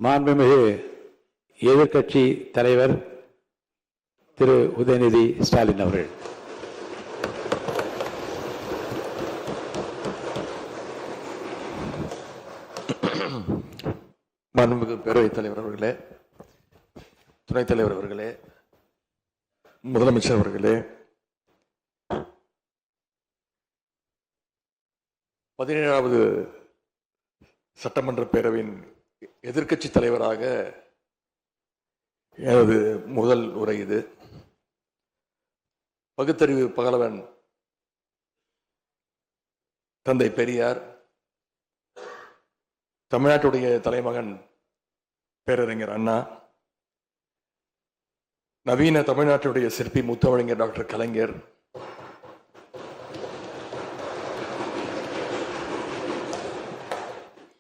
மாண்புமிகு எதிர்க்கட்சி தலைவர் திரு உதயநிதி ஸ்டாலின் அவர்கள். மாண்புமிகு பேரவைத் தலைவர் அவர்களே, துணைத் தலைவர் அவர்களே, முதலமைச்சர் அவர்களே, 17வது சட்டமன்ற பேரவையின் எதிர்க்கட்சி தலைவராக எனது முதல் உரை இது. பகுத்தறிவு பகலவன் தந்தை பெரியார், தமிழ்நாட்டுடைய தலைமகன் பேரறிஞர் அண்ணா, நவீன தமிழ்நாட்டுடைய சிற்பி முத்தமிழறிஞர் டாக்டர் கலைஞர்,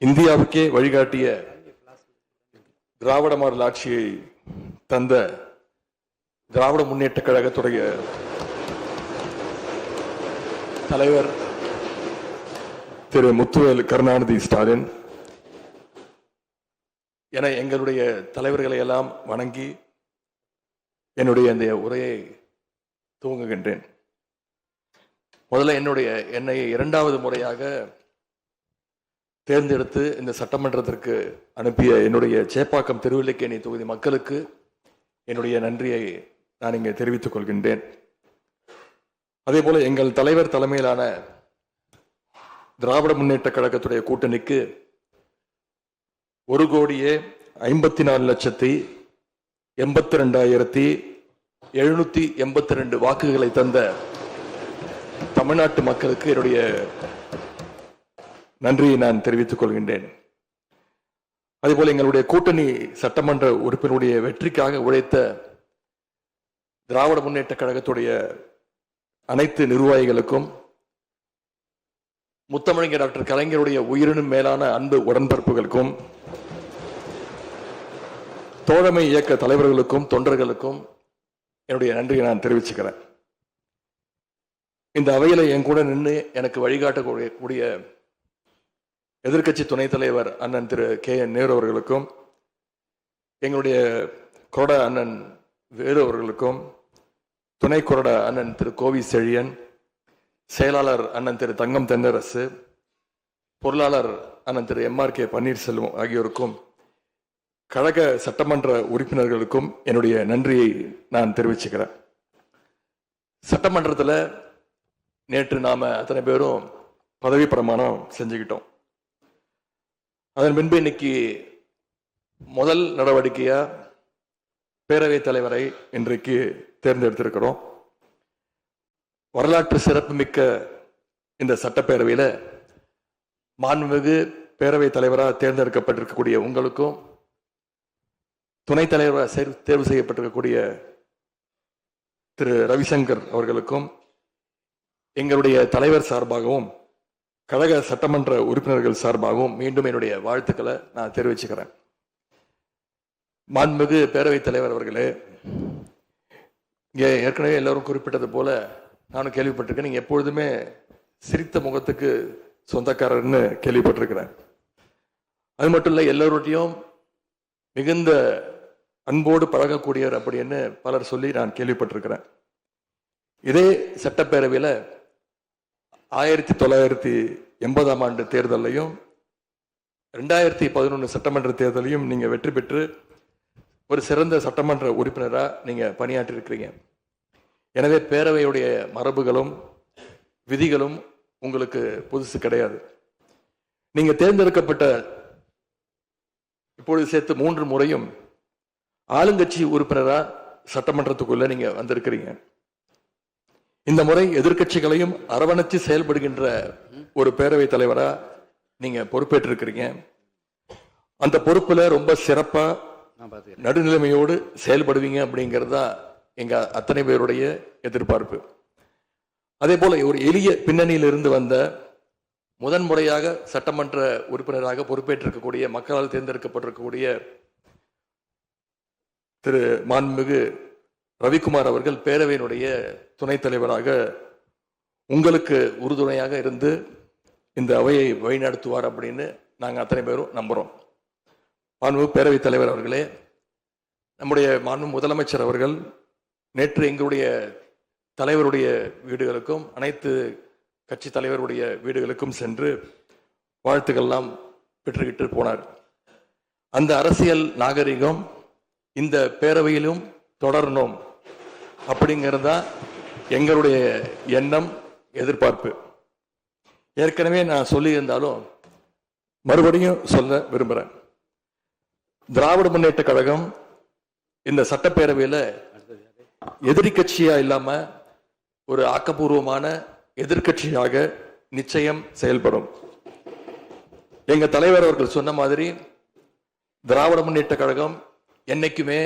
இந்தியாவுக்கே வழிகாட்டிய திராவிட மாடல் ஆட்சியை தந்த திராவிட முன்னேற்ற கழகத்துடைய தலைவர் திரு முத்துவேல் கருணாநிதி ஸ்டாலின் என எங்களுடைய தலைவர்களை எல்லாம் வணங்கி என்னுடைய இந்த உரையை துவங்குகின்றேன். முதல்ல என்னை 2வது முறையாக தேர்ந்தெடுத்து இந்த சட்டமன்றத்திற்கு அனுப்பிய என்னுடைய சேப்பாக்கம் திருவல்லிக்கேணி தொகுதி மக்களுக்கு என்னுடைய நன்றியை நான் இங்கே தெரிவித்துக் கொள்கின்றேன். அதே போல எங்கள் தலைவர் தலைமையிலான திராவிட முன்னேற்ற கழகத்துடைய கூட்டணிக்கு 1,52,82,782 வாக்குகளை தந்த தமிழ்நாட்டு மக்களுக்கு என்னுடைய நன்றியை நான் தெரிவித்துக் கொள்கின்றேன். அதேபோல எங்களுடைய கூட்டணி சட்டமன்ற உறுப்பினருடைய வெற்றிக்காக உழைத்த திராவிட முன்னேற்ற கழகத்துடைய அனைத்து நிர்வாகிகளுக்கும், முத்தமிழறிஞர் டாக்டர் கலைஞருடைய உயிரினும் மேலான அன்பு உடன்பிறப்புகளுக்கும், தோழமை இயக்க தலைவர்களுக்கும் தொண்டர்களுக்கும் என்னுடைய நன்றியை நான் தெரிவிச்சுக்கிறேன். இந்த அவையில என் கூட நின்று எனக்கு வழிகாட்டக்கூடிய எதிர்க்கட்சி துணைத் தலைவர் அண்ணன் திரு KN நேரு அவர்களுக்கும், எங்களுடைய கொறடா அண்ணன் வேலு அவர்களுக்கும், துணை கொறடா அண்ணன் திரு கோவி செழியன், செயலாளர் அண்ணன் திரு தங்கம் தென்னரசு, பொருளாளர் அண்ணன் திரு MRK பன்னீர்செல்வம் ஆகியோருக்கும், கழக சட்டமன்ற உறுப்பினர்களுக்கும் என்னுடைய நன்றியை நான் தெரிவிச்சுக்கிறேன். சட்டமன்றத்தில் நேற்று நாம அத்தனை பேரும் பதவி பிரமாணம் செஞ்சுக்கிட்டோம். அதன் பின்பு இன்னைக்கு முதல் நடவடிக்கையா பேரவைத் தலைவரை இன்றைக்கு தேர்ந்தெடுத்திருக்கிறோம். வரலாற்று சிறப்புமிக்க இந்த சட்டப்பேரவையில் மாண்புமிகு பேரவைத் தலைவராக தேர்ந்தெடுக்கப்பட்டிருக்கக்கூடிய உங்களுக்கும், துணைத் தலைவராக தேர்வு செய்யப்பட்டிருக்கக்கூடிய திரு ரவிசங்கர் அவர்களுக்கும், எங்களுடைய தலைவர் சார்பாகவும் கழக சட்டமன்ற உறுப்பினர்கள் சார்பாகவும் மீண்டும் என்னுடைய வாழ்த்துக்களை நான் தெரிவிச்சுக்கிறேன். மாண்புமிகு பேரவைத் தலைவர் அவர்களே, இங்கே ஏற்கனவே எல்லாரும் குறிப்பிட்டது போல நானும் கேள்விப்பட்டிருக்கேன். நீங்க எப்பொழுதுமே சிரித்த முகத்துக்கு சொந்தக்காரர்னு கேள்விப்பட்டிருக்கிறேன். அது மட்டும் இல்லை, எல்லோருடையும் மிகுந்த அன்போடு பழகக்கூடியவர் அப்படின்னு பலர் சொல்லி நான் கேள்விப்பட்டிருக்கிறேன். இதே சட்டப்பேரவையில் 1980ஆம் ஆண்டு தேர்தலையும் 2011 சட்டமன்ற தேர்தலையும் நீங்க வெற்றி பெற்று ஒரு சிறந்த சட்டமன்ற உறுப்பினராக நீங்க பணியாற்றி இருக்கிறீங்க. எனவே பேரவையுடைய மரபுகளும் விதிகளும் உங்களுக்கு புதுசு கிடையாது. நீங்க தேர்ந்தெடுக்கப்பட்ட இப்பொழுது சேர்த்து 3 முறையும் ஆளுங்கட்சி உறுப்பினராக சட்டமன்றத்துக்குள்ள நீங்க வந்திருக்கிறீங்க. இந்த முறை எதிர்க்கட்சிகளையும் அரவணைச்சு செயல்படுகின்ற ஒரு பேரவைத் தலைவரா நீங்க பொறுப்பேற்றிருக்கிறீங்க. அந்த பொறுப்புல ரொம்ப சிறப்பா நடுநிலைமையோடு செயல்படுவீங்க அப்படிங்கிறது தான் எங்க அத்தனை பேருடைய எதிர்பார்ப்பு. அதே போல ஒரு எளிய பின்னணியிலிருந்து வந்த முதன்முறையாக சட்டமன்ற உறுப்பினராக பொறுப்பேற்றிருக்கக்கூடிய மக்களால் தேர்ந்தெடுக்கப்பட்டிருக்கக்கூடிய திரு மாண்புமிகு ரவிக்குமார் அவர்கள் பேரவையினுடைய துணைத் தலைவராக உங்களுக்கு உறுதுணையாக இருந்து இந்த அவையை வழிநடத்துவார் அப்படின்னு நாங்கள் அத்தனை பேரும் நம்புறோம். மாண்பு பேரவைத் தலைவர் அவர்களே, நம்முடைய மாண்பு முதலமைச்சர் அவர்கள் நேற்று எங்களுடைய தலைவருடைய வீடுகளுக்கும் அனைத்து கட்சி தலைவருடைய வீடுகளுக்கும் சென்று வாழ்த்துக்கள்லாம் பெற்றுக்கிட்டு போனார். அந்த அரசியல் நாகரிகம் இந்த பேரவையிலும் தொடரணும் அப்படிங்கிறதா எங்களுடைய எண்ணம், எதிர்பார்ப்பு. ஏற்கனவே நான் சொல்லியிருந்தாலும் மறுபடியும் சொல்ல விரும்புகிறேன். திராவிட முன்னேற்ற கழகம் இந்த சட்டப்பேரவையில் எதிரி கட்சியா இல்லாம ஒரு ஆக்கப்பூர்வமான எதிர்கட்சியாக நிச்சயம் செயல்படும். எங்க தலைவர் அவர்கள் சொன்ன மாதிரி திராவிட முன்னேற்ற கழகம் என்னைக்குமே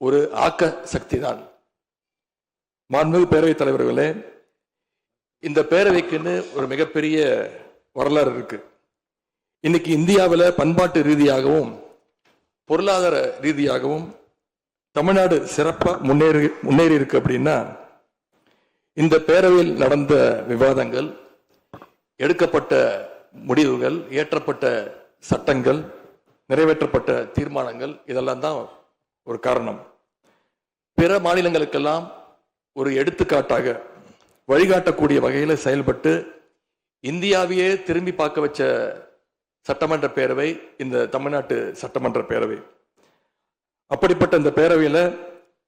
ஒரு ஆக்க சக்தி தான். மாண்புமிகு பேரவைத் தலைவர்களே, இந்த பேரவைக்குன்னு ஒரு மிகப்பெரிய வரலாறு இருக்கு. இன்னைக்கு இந்தியாவில் பண்பாட்டு ரீதியாகவும் பொருளாதார ரீதியாகவும் தமிழ்நாடு சிறப்பா முன்னேறி இருக்கு அப்படின்னா இந்த பேரவையில் நடந்த விவாதங்கள், எடுக்கப்பட்ட முடிவுகள், இயற்றப்பட்ட சட்டங்கள், நிறைவேற்றப்பட்ட தீர்மானங்கள், இதெல்லாம் தான் ஒரு காரணம். பிற மாநிலங்களுக்கெல்லாம் ஒரு எடுத்துக்காட்டாக வழிகாட்டக்கூடிய வகையில் செயல்பட்டு இந்தியாவையே திரும்பி பார்க்க வச்ச சட்டமன்ற பேரவை இந்த தமிழ்நாட்டு சட்டமன்ற பேரவை. அப்படிப்பட்ட இந்த பேரவையில்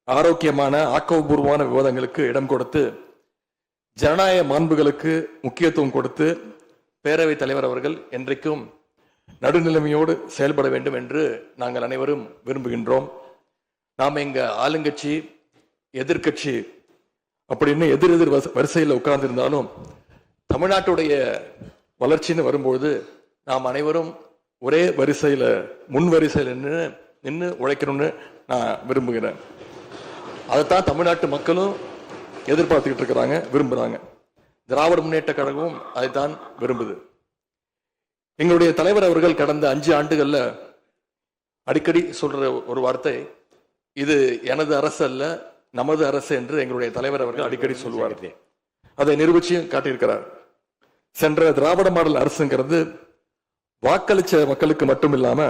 ஆரோக்கியமான ஆக்கப்பூர்வமான விவாதங்களுக்கு இடம் கொடுத்து ஜனநாயக மாண்புகளுக்கு முக்கியத்துவம் கொடுத்து பேரவைத் தலைவர் அவர்கள் என்றைக்கும் நடுநிலைமையோடு செயல்பட வேண்டும் என்று நாங்கள் அனைவரும் விரும்புகின்றோம். நாம் எங்க ஆளுங்கட்சி எதிர்கட்சி அப்படின்னு எதிர் வரிசையில் உட்கார்ந்திருந்தாலும் தமிழ்நாட்டுடைய வளர்ச்சின்னு வரும்போது நாம் அனைவரும் ஒரே வரிசையில் முன் வரிசையில் நின்று உழைக்கணும்னு நான் விரும்புகிறேன். அதைத்தான் தமிழ்நாட்டு மக்களும் எதிர்பார்த்துக்கிட்டு இருக்கிறாங்க, விரும்புகிறாங்க. திராவிட முன்னேற்ற கழகமும் அதைத்தான் விரும்புது. எங்களுடைய தலைவர் அவர்கள் கடந்த 5 ஆண்டுகள்ல அடிக்கடி சொல்ற ஒரு வார்த்தை, இது எனது அரசு அல்ல நமது அரசு என்று எங்களுடைய தலைவர் அவர்கள் அடிக்கடி சொல்வார். அதை நிரூபிச்சியும் காட்டியிருக்கிறார். சென்ற திராவிட மாடல் அரசுங்கிறது வாக்களிச்ச மக்களுக்கு மட்டும் இல்லாம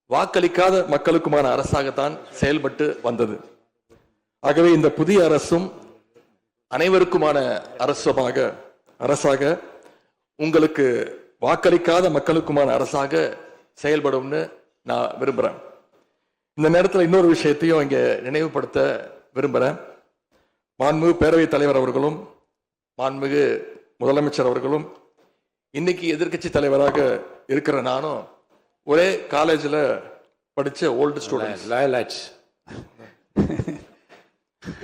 வாக்களிக்காத மக்களுக்குமான அரசாகத்தான் செயல்பட்டு வந்தது. ஆகவே இந்த புதிய அரசும் அனைவருக்குமான அரசாக உங்களுக்கு வாக்களிக்காத மக்களுக்குமான அரசாக செயல்படும்னு நான் விரும்புறேன். இந்த நேரத்தில் இன்னொரு விஷயத்தையும் இங்க நினைவுபடுத்த விரும்புறேன். மாண்புமிகு பேரவைத் தலைவர் அவர்களும் மாண்புமிகு முதலமைச்சர் அவர்களும் இன்னைக்கு எதிர்கட்சி தலைவராக இருக்கிற நானும் ஒரே காலேஜில் படிச்ச ஓல்டு ஸ்டூடெண்ட்ஸ்.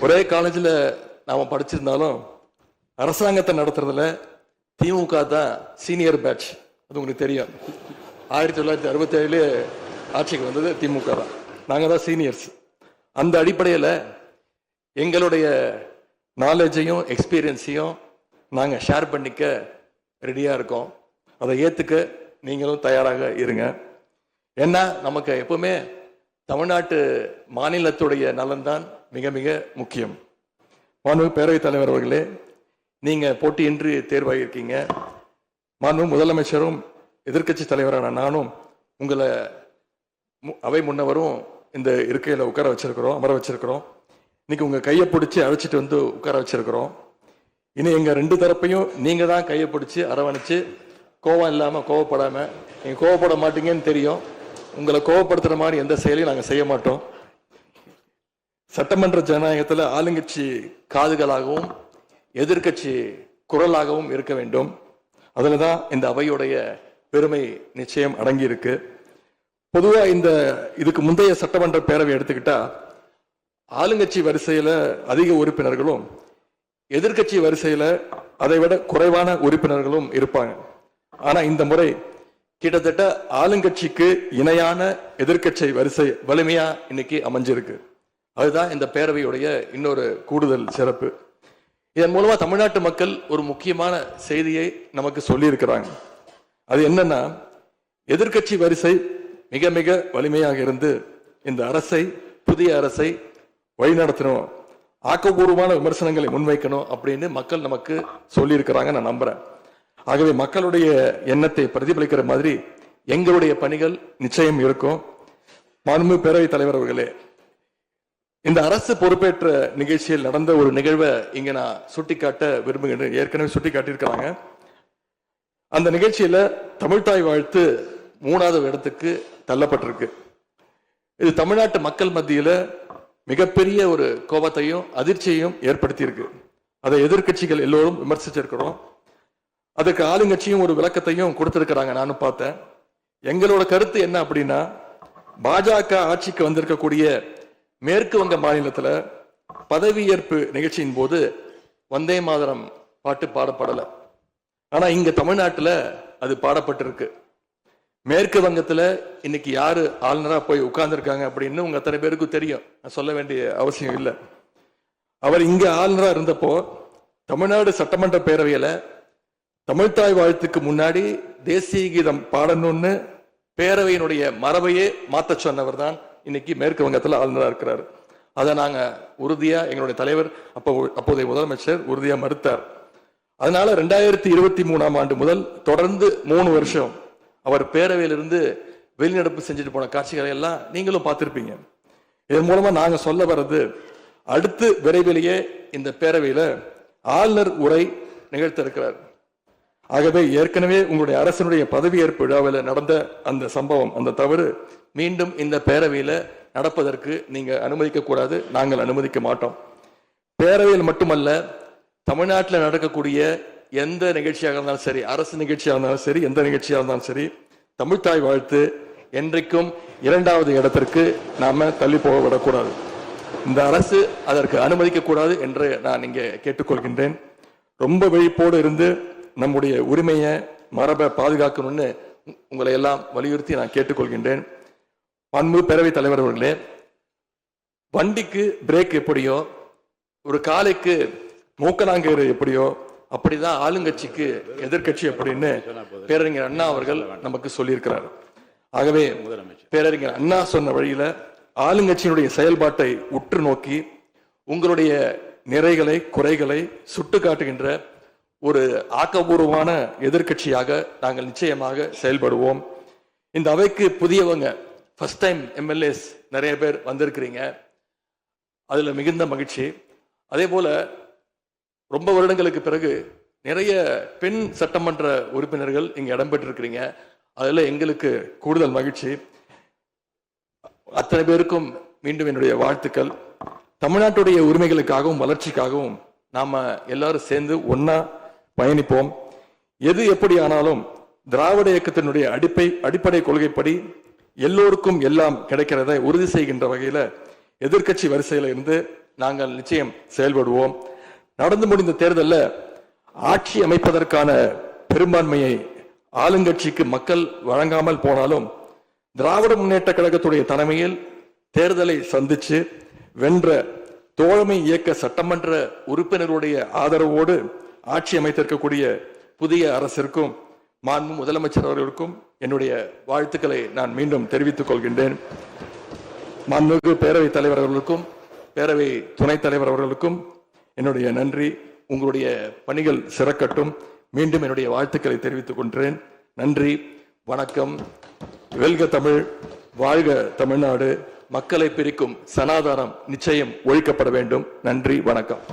ஒரே காலேஜில் நாம படிச்சிருந்தாலும் அரசாங்கத்தை நடத்துறதுல திமுக தான் சீனியர் பேட்ச். அது உங்களுக்கு தெரியும். 1967 ஆட்சிக்கு வந்தது திமுக தான். நாங்கள் தான் சீனியர்ஸ். அந்த அடிப்படையில் எங்களுடைய நாலேஜையும் எக்ஸ்பீரியன்ஸையும் நாங்கள் ஷேர் பண்ணிக்க ரெடியாக இருக்கோம். அதை ஏற்றுக்க நீங்களும் தயாராக இருங்க. ஏன்னா நமக்கு எப்பவுமே தமிழ்நாட்டு மாநிலத்துடைய நலன்தான் மிக மிக முக்கியம். மாண்புமிகு பேரவைத் தலைவர் அவர்களே, நீங்க போட்டியின்றி தேர்வாகியிருக்கீங்க. மாண்புமிகு முதலமைச்சரும் எதிர்கட்சி தலைவரான நானும் உங்களை அவை முன்னவரும் இந்த இருக்கையில் உட்கார வச்சிருக்கிறோம், அமர வச்சிருக்கிறோம். இன்னைக்கு உங்க கையை பிடிச்சி அழைச்சிட்டு வந்து உட்கார வச்சிருக்கிறோம். இனி எங்க 2 தரப்பையும் நீங்க தான் கையை பிடிச்சி அரவணைச்சு கோவம் இல்லாம கோவப்படாம, நீங்க கோவப்பட மாட்டீங்கன்னு தெரியும். உங்களை கோவப்படுத்துற மாதிரி எந்த செயலையும் நாங்கள் செய்ய மாட்டோம். சட்டமன்ற ஜனநாயகத்தில் ஆளுங்கட்சி காதுகளாகவும் எதிர்கட்சி குரலாகவும் இருக்க வேண்டும். அதில் தான் இந்த அவையுடைய பெருமை நிச்சயம் அடங்கி இருக்கு. பொதுவாக இதுக்கு முந்தைய சட்டமன்ற பேரவை எடுத்துக்கிட்டா ஆளுங்கட்சி வரிசையில அதிக உறுப்பினர்களும் எதிர்கட்சி வரிசையில அதை விட குறைவான உறுப்பினர்களும் இருப்பாங்க. ஆனா இந்த முறை கிட்டத்தட்ட ஆளுங்கட்சிக்கு இணையான எதிர்கட்சி வரிசை வலிமையா இன்னைக்கு அமைஞ்சிருக்கு. அதுதான் இந்த பேரவையுடைய இன்னொரு கூடுதல் சிறப்பு. இதன் மூலமா தமிழ்நாட்டு மக்கள் ஒரு முக்கியமான செய்தியை நமக்கு சொல்லி இருக்கிறாங்க. அது என்னன்னா, எதிர்கட்சி வரிசை மிக மிக வலிமையாக இருந்து இந்த அரசை, புதிய அரசை வழிநடத்தணும், ஆக்கப்பூர்வமான விமர்சனங்களை முன்வைக்கணும் அப்படின்னு மக்கள் நமக்கு சொல்லி இருக்கிறாங்க. நான் நம்புறேன். ஆகவே மக்களுடைய எண்ணத்தை பிரதிபலிக்கிற மாதிரி எங்களுடைய பணிகள் நிச்சயம் இருக்கும். மாண்புமிகு பேரவைத் தலைவர் அவர்களே, இந்த அரசு பொறுப்பேற்ற நிகழ்ச்சியில் நடந்த ஒரு நிகழ்வை இங்க நான் சுட்டிக்காட்ட விரும்புகின்றேன். ஏற்கனவே சுட்டிக்காட்டியிருக்கிறாங்க. அந்த நிகழ்ச்சியில தமிழ்தாய் வாழ்த்து 3வது இடத்துக்கு தள்ளப்பட்டிருக்கு. இது தமிழ்நாட்டு மக்கள் மத்தியில மிகப்பெரிய ஒரு கோபத்தையும் அதிர்ச்சியையும் ஏற்படுத்தியிருக்கு. அதை எதிர்கட்சிகள் எல்லோரும் விமர்சிச்சிருக்கிறோம். அதுக்கு ஆளுங்கட்சியும் ஒரு விளக்கத்தையும் கொடுத்திருக்கிறாங்க, நானும் பார்த்தேன். எங்களோட கருத்து என்ன அப்படின்னா, பாஜக ஆட்சிக்கு வந்திருக்கக்கூடிய மேற்கு வங்க மாநிலத்துல பதவியேற்பு நிகழ்ச்சியின் போது வந்தே மாதரம் பாட்டு பாடப்படல. ஆனா இங்க தமிழ்நாட்டுல அது பாடப்பட்டிருக்கு. மேற்கு வங்கத்துல இன்னைக்கு யாரு ஆளுநரா போய் உட்கார்ந்துருக்காங்க அப்படின்னு உங்க அத்தனை பேருக்கும் தெரியும், நான் சொல்ல வேண்டிய அவசியம் இல்லை. அவர் இங்க ஆளுநரா இருந்தப்போ தமிழ்நாடு சட்டமன்ற பேரவையில தமிழ்தாய் வாழ்த்துக்கு முன்னாடி தேசிய கீதம் பாடணும்னு பேரவையினுடைய மரபையே மாத்த சொன்னவர் தான் இன்னைக்கு மேற்கு வங்கத்துல ஆளுநரா இருக்கிறார். அதை நாங்க உறுதியா, எங்களுடைய தலைவர் அப்போதைய முதலமைச்சர் உறுதியா மறுத்தார். அதனால 2023ஆம் ஆண்டு முதல் தொடர்ந்து 3 வருஷம் அவர் பேரவையிலிருந்து வெளிநடப்பு செஞ்சுட்டு போன காட்சிகளை எல்லாம் நீங்களும் பார்த்திருப்பீங்க. இதன் மூலமா நாங்க சொல்ல வர்றது, அடுத்து விரைவிலேயே இந்த பேரவையில ஆளுநர் உரை நிகழ்த்த இருக்கிறார். ஆகவே ஏற்கனவே உங்களுடைய அரசனுடைய பதவியேற்பு விழாவில் நடந்த அந்த சம்பவம், அந்த தவறு மீண்டும் இந்த பேரவையில நடப்பதற்கு நீங்க அனுமதிக்க கூடாது. நாங்கள் அனுமதிக்க மாட்டோம். பேரவையில் மட்டுமல்ல, தமிழ்நாட்டில் நடக்கக்கூடிய எந்த நிகழ்ச்சியாக இருந்தாலும் சரி, அரசு நிகழ்ச்சியாக இருந்தாலும் சரி, எந்த நிகழ்ச்சியாக இருந்தாலும் சரி, தமிழ்தாய் வாழ்த்து என்றைக்கும் 2வது இடத்திற்கு நாம தள்ளி போக விடக்கூடாது. இந்த அரசு அதற்கு அனுமதிக்க கூடாது என்று நான் இங்கே கேட்டுக்கொள்கின்றேன். ரொம்ப விழிப்போடு இருந்து நம்முடைய உரிமையை, மரபை பாதுகாக்கணும்னு உங்களை எல்லாம் வலியுறுத்தி நான் கேட்டுக்கொள்கின்றேன். மாண்புமிகு பேரவைத் தலைவர் அவர்களே, வண்டிக்கு பிரேக் எப்படியோ, ஒரு காலைக்கு மூக்கனாங்கயிறு எப்படியோ, அப்படிதான் ஆளுங்கட்சிக்கு எதிர்கட்சி அப்படின்னு பேரறிஞர் அண்ணா அவர்கள் நமக்கு சொல்லியிருக்கிறார். ஆகவே பேரறிஞர் அண்ணா சொன்ன வழியில ஆளுங்கட்சியினுடைய செயல்பாட்டை உற்று நோக்கி உங்களுடைய நிறைகளை, குறைகளை சுட்டு காட்டுகின்ற ஒரு ஆக்கப்பூர்வமான எதிர்கட்சியாக நாங்கள் நிச்சயமாக செயல்படுவோம். இந்த அவைக்கு புதியவங்க, ஃபர்ஸ்ட் டைம் எம்எல்ஏஸ் நிறைய பேர் வந்திருக்கிறீங்க, அதுல மிகுந்த மகிழ்ச்சி. அதே போல ரொம்ப வருடங்களுக்கு பிறகு நிறைய பெண் சட்டமன்ற உறுப்பினர்கள் இங்க இடம்பெற்றிருக்கிறீங்க, அதுல எங்களுக்கு கூடுதல் மகிழ்ச்சி. அத்தனை பேருக்கும் மீண்டும் என்னுடைய வாழ்த்துக்கள். தமிழ்நாட்டுடைய உரிமைகளுக்காகவும் வளர்ச்சிக்காகவும் நாம எல்லாரும் சேர்ந்து ஒன்னா பயணிப்போம். எது எப்படி ஆனாலும் திராவிட இயக்கத்தினுடைய அடிப்படை கொள்கைப்படி எல்லோருக்கும் எல்லாம் கிடைக்கிறதை உறுதி செய்கின்ற வகையில எதிர்கட்சி வரிசையில இருந்து நாங்கள் நிச்சயம் செயல்படுவோம். நடந்து முடிந்த தேர்தலில் ஆட்சி அமைப்பதற்கான பெரும்பான்மையை ஆளுங்கட்சிக்கு மக்கள் வழங்காமல் போனாலும் திராவிட முன்னேற்ற கழகத்துடைய தலைமையில் தேர்தலை சந்திச்சு வென்ற தோழமை இயக்க சட்டமன்ற உறுப்பினருடைய ஆதரவோடு ஆட்சி அமைத்திருக்கக்கூடிய புதிய அரசிற்கும் மாண்பு முதலமைச்சர் அவர்களுக்கும் என்னுடைய வாழ்த்துக்களை நான் மீண்டும் தெரிவித்துக் கொள்கின்றேன். மாண்புமிகு பேரவைத் தலைவர் அவர்களுக்கும் பேரவை துணைத் தலைவர் அவர்களுக்கும் என்னுடைய நன்றி. உங்களுடைய பணிகள் சிறக்கட்டும். மீண்டும் என்னுடைய வாழ்த்துக்களை தெரிவித்துக் கொள்கிறேன். நன்றி, வணக்கம். வெல்க தமிழ், வாழ்க தமிழ்நாடு. மக்களை பிரிக்கும் சனாதானம் நிச்சயம் ஒழிக்கப்பட வேண்டும். நன்றி, வணக்கம்.